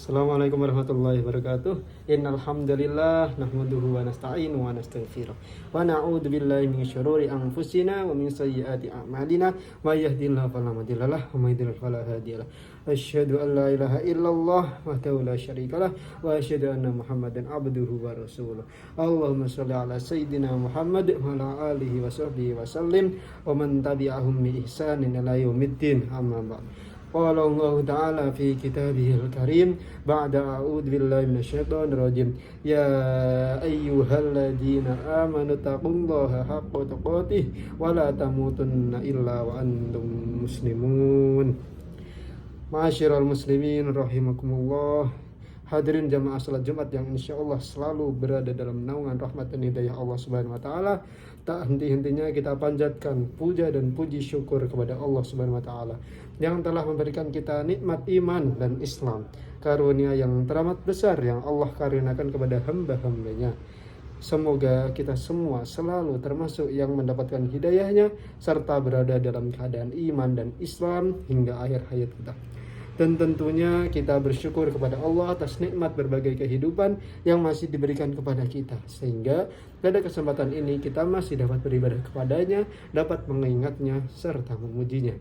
Assalamualaikum warahmatullahi wabarakatuh. Innal hamdalillah nahmaduhu wa nasta'inu wa nastaghfiruh. Wa na'udzu billahi min syururi anfusina wa min sayyiati a'malina. May yahdihillahu fala mudhillalah wa may yudhlil fala hadiyalah. Asyhadu an la ilaha illallah wahdahu la syarikalah wa asyhadu anna Muhammadan abduhu wa rasuluh. Allahumma shalli ala sayyidina Muhammad wa ala alihi wa sahbihi wa sallim wa man tabi'ahum bi ihsanin ila yaumiddin. Amma ba'd. Qala Allah Ta'ala fi kitabihil karim ba'da a'udzu billahi minasyaitonir rajim. Ya ayyuhalladzina amanu taqullaha haqqa tuqatih wa la tamutunna illa wa antum muslimun. Ma'asyiral muslimin rahimakumullah. Hadirin jamaah salat Jumat yang insyaallah selalu berada dalam naungan rahmat dan hidayah Allah Subhanahu wa taala. Tak henti-hentinya kita panjatkan puja dan puji syukur kepada Allah Subhanahu wa taala yang telah memberikan kita nikmat iman dan Islam, karunia yang teramat besar yang Allah karuniakan kepada hamba-hambanya. Semoga kita semua selalu termasuk yang mendapatkan hidayahnya serta berada dalam keadaan iman dan Islam hingga akhir hayat kita. Dan tentunya kita bersyukur kepada Allah atas nikmat berbagai kehidupan yang masih diberikan kepada kita, sehingga pada kesempatan ini kita masih dapat beribadah kepadanya, dapat mengingatnya serta memujinya.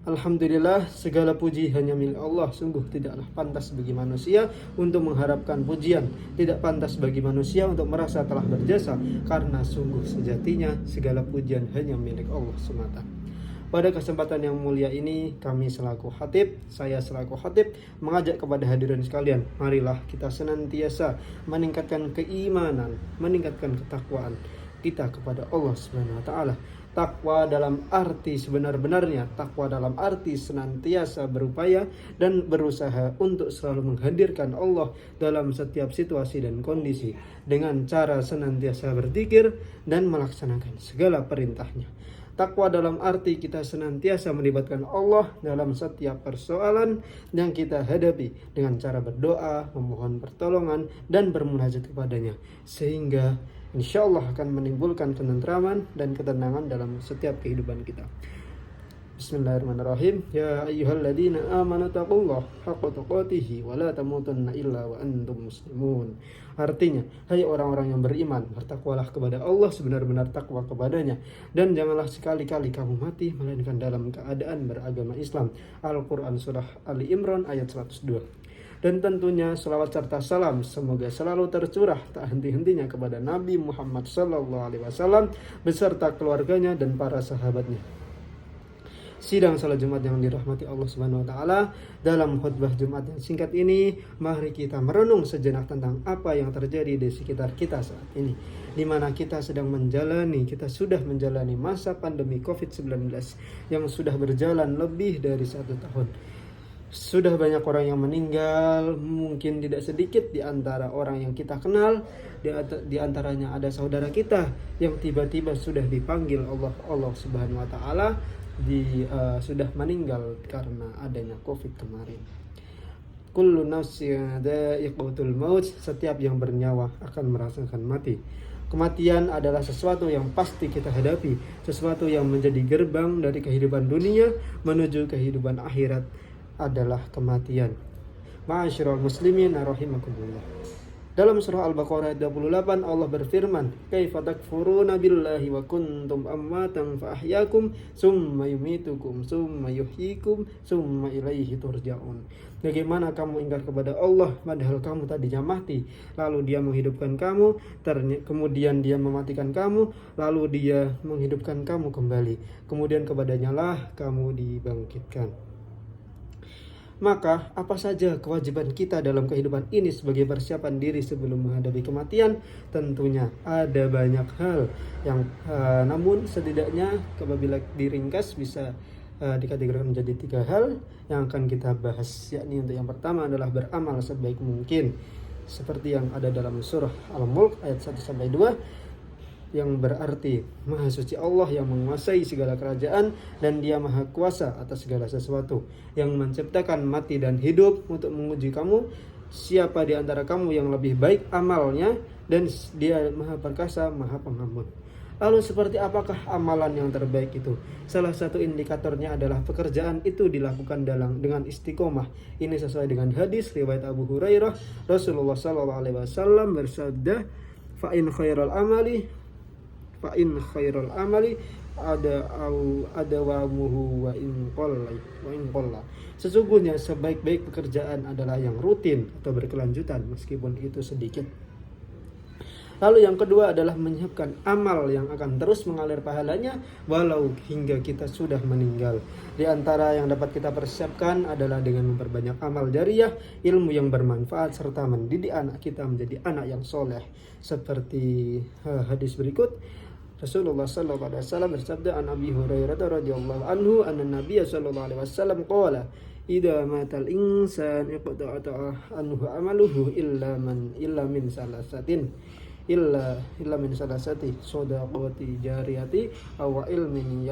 Alhamdulillah, segala puji hanya milik Allah. Sungguh tidaklah pantas bagi manusia untuk mengharapkan pujian, tidak pantas bagi manusia untuk merasa telah berjasa, karena sungguh sejatinya segala pujian hanya milik Allah semata. Pada kesempatan yang mulia ini, saya selaku khatib mengajak kepada hadirin sekalian, marilah kita senantiasa meningkatkan keimanan, meningkatkan ketakwaan kita kepada Allah Subhanahu wa taala. Takwa dalam arti sebenar-benarnya, takwa dalam arti senantiasa berupaya dan berusaha untuk selalu menghadirkan Allah dalam setiap situasi dan kondisi dengan cara senantiasa berzikir dan melaksanakan segala perintahnya. Takwa dalam arti kita senantiasa melibatkan Allah dalam setiap persoalan yang kita hadapi dengan cara berdoa, memohon pertolongan, dan bermunajat kepadanya, sehingga insya Allah akan menimbulkan ketentraman dan ketenangan dalam setiap kehidupan kita. Bismillahirrahmanirrahim. Ya ayyuhalladzina amanu taqullaha haqqa tuqatih wa la tamutunna illa wa antum muslimun. Artinya, hai orang-orang yang beriman, bertakwalah kepada Allah sebenar-benar takwa kepadanya, dan janganlah sekali-kali kamu mati melainkan dalam keadaan beragama Islam. Al-Quran Surah Ali Imran ayat 102. Dan tentunya selawat serta salam semoga selalu tercurah tak henti-hentinya kepada Nabi Muhammad SAW beserta keluarganya dan para sahabatnya. Sidang salat Jumat yang dirahmati Allah Subhanahu wa taala, dalam khutbah Jumat yang singkat ini, mari kita merenung sejenak tentang apa yang terjadi di sekitar kita saat ini, di mana kita sudah menjalani masa pandemi COVID-19 yang sudah berjalan lebih dari 1 tahun. Sudah banyak orang yang meninggal, mungkin tidak sedikit di antara orang yang kita kenal, di antaranya ada saudara kita yang tiba-tiba sudah dipanggil Allah Subhanahu wa taala sudah meninggal karena adanya COVID kemarin. Kullu nafsin dha'iqatul maut, setiap yang bernyawa akan merasakan mati. Kematian adalah sesuatu yang pasti kita hadapi, sesuatu yang menjadi gerbang dari kehidupan dunia menuju kehidupan akhirat adalah kematian. Ma'asyiral muslimin rahimakumullah. Dalam surah Al-Baqarah ayat 28 Allah berfirman, "Kaifa takfuruna billahi wa kuntum amwatan fa ahyakum summa yumitukum summa yuhyikum summa ilaihi turja'un." Bagaimana kamu ingkar kepada Allah padahal kamu tadinya mati, lalu Dia menghidupkan kamu, kemudian Dia mematikan kamu, lalu Dia menghidupkan kamu kembali, kemudian kepadanya lah kamu dibangkitkan. Maka apa saja kewajiban kita dalam kehidupan ini sebagai persiapan diri sebelum menghadapi kematian? Tentunya ada banyak hal yang namun setidaknya apabila diringkas bisa dikategorikan menjadi 3 hal yang akan kita bahas, yakni untuk yang pertama adalah beramal sebaik mungkin seperti yang ada dalam surah Al-Mulk ayat 1-2, yang berarti Maha Suci Allah yang menguasai segala kerajaan dan Dia Maha Kuasa atas segala sesuatu, yang menciptakan mati dan hidup untuk menguji kamu siapa di antara kamu yang lebih baik amalnya, dan Dia Maha Perkasa, Maha Pengampun. Lalu seperti apakah amalan yang terbaik itu? Salah satu indikatornya adalah pekerjaan itu dilakukan dengan istiqomah. Ini sesuai dengan hadis riwayat Abu Hurairah. Rasulullah SAW bersabda, "Fa'in khairal amali ada wamuhu wa in qalla." Sesungguhnya sebaik-baik pekerjaan adalah yang rutin atau berkelanjutan meskipun itu sedikit. Lalu yang kedua adalah menyiapkan amal yang akan terus mengalir pahalanya walau hingga kita sudah meninggal. Di antara yang dapat kita persiapkan adalah dengan memperbanyak amal jariyah, ilmu yang bermanfaat, serta mendidik anak kita menjadi anak yang soleh. Seperti hadis berikut, Rasulullah sallallahu alaihi wasallam bersabda, an Abi Hurairah radhiyallahu anhu anna Nabiy sallallahu alaihi wasallam qala, idza matal insan iqta'ata anhu amaluhu illa min salasatin illa min salasati shadaqati jariyati aw ilmin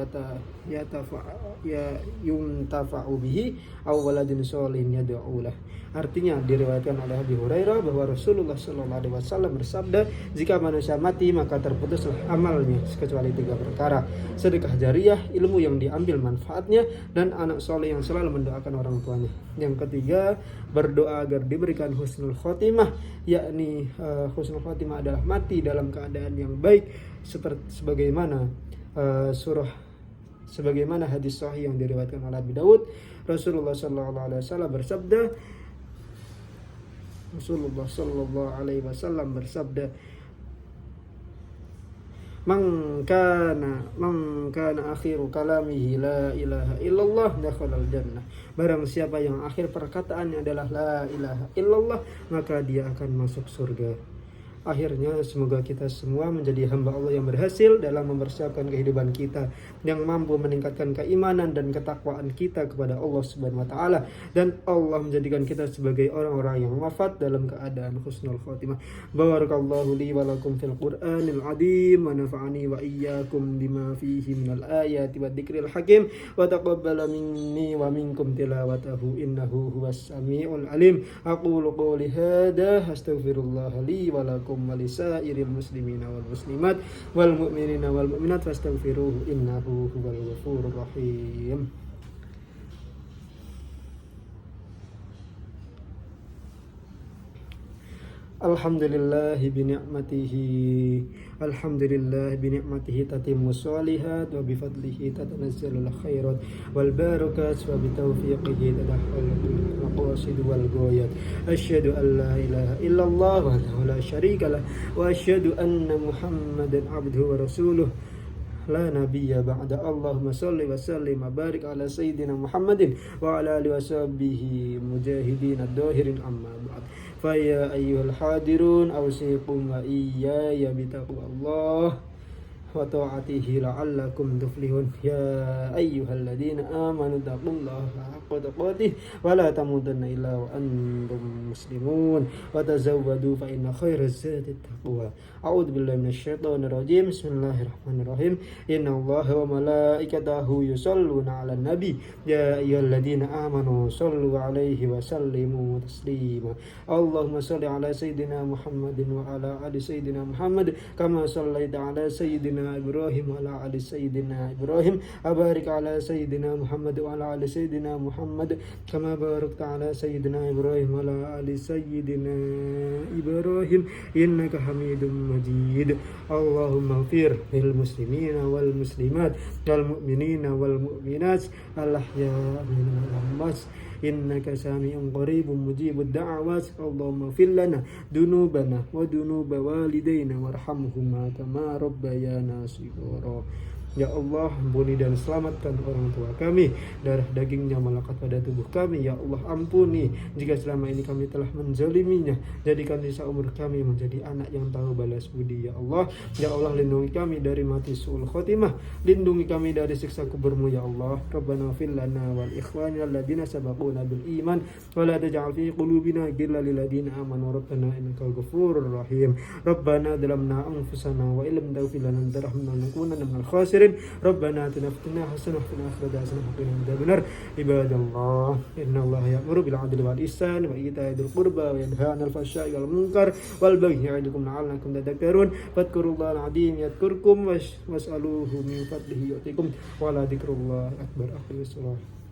yuntafa'u bihi aw waladin sholihin yad'u lah. Artinya diriwayatkan oleh Abi Hurairah bahwa Rasulullah sallallahu alaihi wasallam bersabda, jika manusia mati maka terputuslah amalnya kecuali 3 perkara: sedekah jariyah, ilmu yang diambil manfaatnya, dan anak soleh yang selalu mendoakan orang tuanya. Yang ketiga, berdoa agar diberikan husnul khotimah, yakni husnul khotimah adalah mati dalam keadaan yang baik, seperti sebagaimana hadis sahih yang diriwayatkan oleh Abi Dawud. Rasulullah sallallahu alaihi wasallam bersabda, Man kana akhiru kalamihi la ilaha illallah dakhalal jannah. Barang siapa yang akhir perkataannya adalah la ilaha illallah, maka dia akan masuk surga. Akhirnya semoga kita semua menjadi hamba Allah yang berhasil dalam mempersiapkan kehidupan kita, yang mampu meningkatkan keimanan dan ketakwaan kita kepada Allah Subhanahu wa taala, dan Allah menjadikan kita sebagai orang-orang yang wafat dalam keadaan husnul khotimah. Barakallahu li wa lakum fil Qur'anil azim wa nafa'ani wa iyyakum bima fihi minal ayati wadh-dhikril hakim wa taqabbala minni wa minkum tilawatahu innahu huwas samiul alim. Aqulu qouli hadza astaghfirullah li wa lakum walisairil muslimina wal muslimat wal mu'minina wal mu'minat fastaghfiruhu innahu huwal ghafurur rahim. Alhamdulillah bini'matihi tatimmu shalihat wa bifadlihi tatanazzalul khairat wal barakat wa bitaufiqihi tadahhalul maqasid wal ghayat. Asyhadu an la ilaha illallah wahdahu la syarika lah wa asyhadu anna Muhammadan abduhu wa rasuluh la nabiyya ba'da. Allahumma shalli wa sallim wa barik ala sayyidina Muhammadin wa ala alihi washabbihi mujahidin ad-dahirin amma ba'd. Fa ya ayyuhal hadirun awsikum wa iyaya bitaqwallah wa ta'atihi la'allakum tuflihun. Ya ayyuhalladzina amanu taqullaha haqqa tuqatih wa la tamutunna illa wa antum muslimun wa tazawwadu fa inna khairaz zadi taqwa. A'udzu billahi minasyaitonir rajim. Bismillahirrahmanirrahim. Innallaha wa malaikatahu yusholluna 'alan nabi ya ayyuhalladzina amanu shallu 'alaihi wa sallimu taslima. Allahumma shalli 'ala sayyidina Muhammadin wa 'ala ali sayyidina Muhammad kama shallaita 'ala sayyidina Ibrahim wa ala ali sayyidina Ibrahim. Barik ala sayyidina Muhammad wa ala ali sayyidina Muhammad kama barakta ala sayyidina Ibrahim wa ala ali sayyidina Ibrahim innaka Hamidum Majid. Allahumma ighfir lil muslimina wal muslimat wal mu'minina wal mu'minat al ahya'i minhum wal amwat innaka sami'un qaribun mujibud da'awat. Allahumma ighfir lana dunubana wa dunuba walidayna warhamhuma kama rabbayana shighara. Ya Allah, ampuni dan selamatkan orang tua kami, darah dagingnya melekat pada tubuh kami. Ya Allah, ampuni jika selama ini kami telah menzaliminya. Jadikan sisa umur kami menjadi anak yang tahu balas budi. Ya Allah, lindungi kami dari mati su'ul khotimah, lindungi kami dari siksa kuburmu. Ya Allah, Rabbana fil lana wal ikhwanina alladina sabaquna bil iman wa la taj'al fi qulubina ghillan lil ladina amanu rabbana innakal ghafurur rahim. Rabbana zalamna anfusana wa illam taghfir lana wa tarhamna lanakunanna minal khasirin. khairin. Rabbana atina fid dunya hasanah wa fil akhirati hasanah wa qina adzabannar. Ibadallah, innallaha ya'muru bil 'adli wal ihsan wa ita'i dzil qurba wa yanha 'anil fahsya'i wal munkar wal baghi ya'idukum la'allakum tadhakkarun. Fadhkurullahal 'azim yadhkurkum was'aluhu min fadlihi yu'tikum wa la dzikrullahi akbar. Akhirus salam.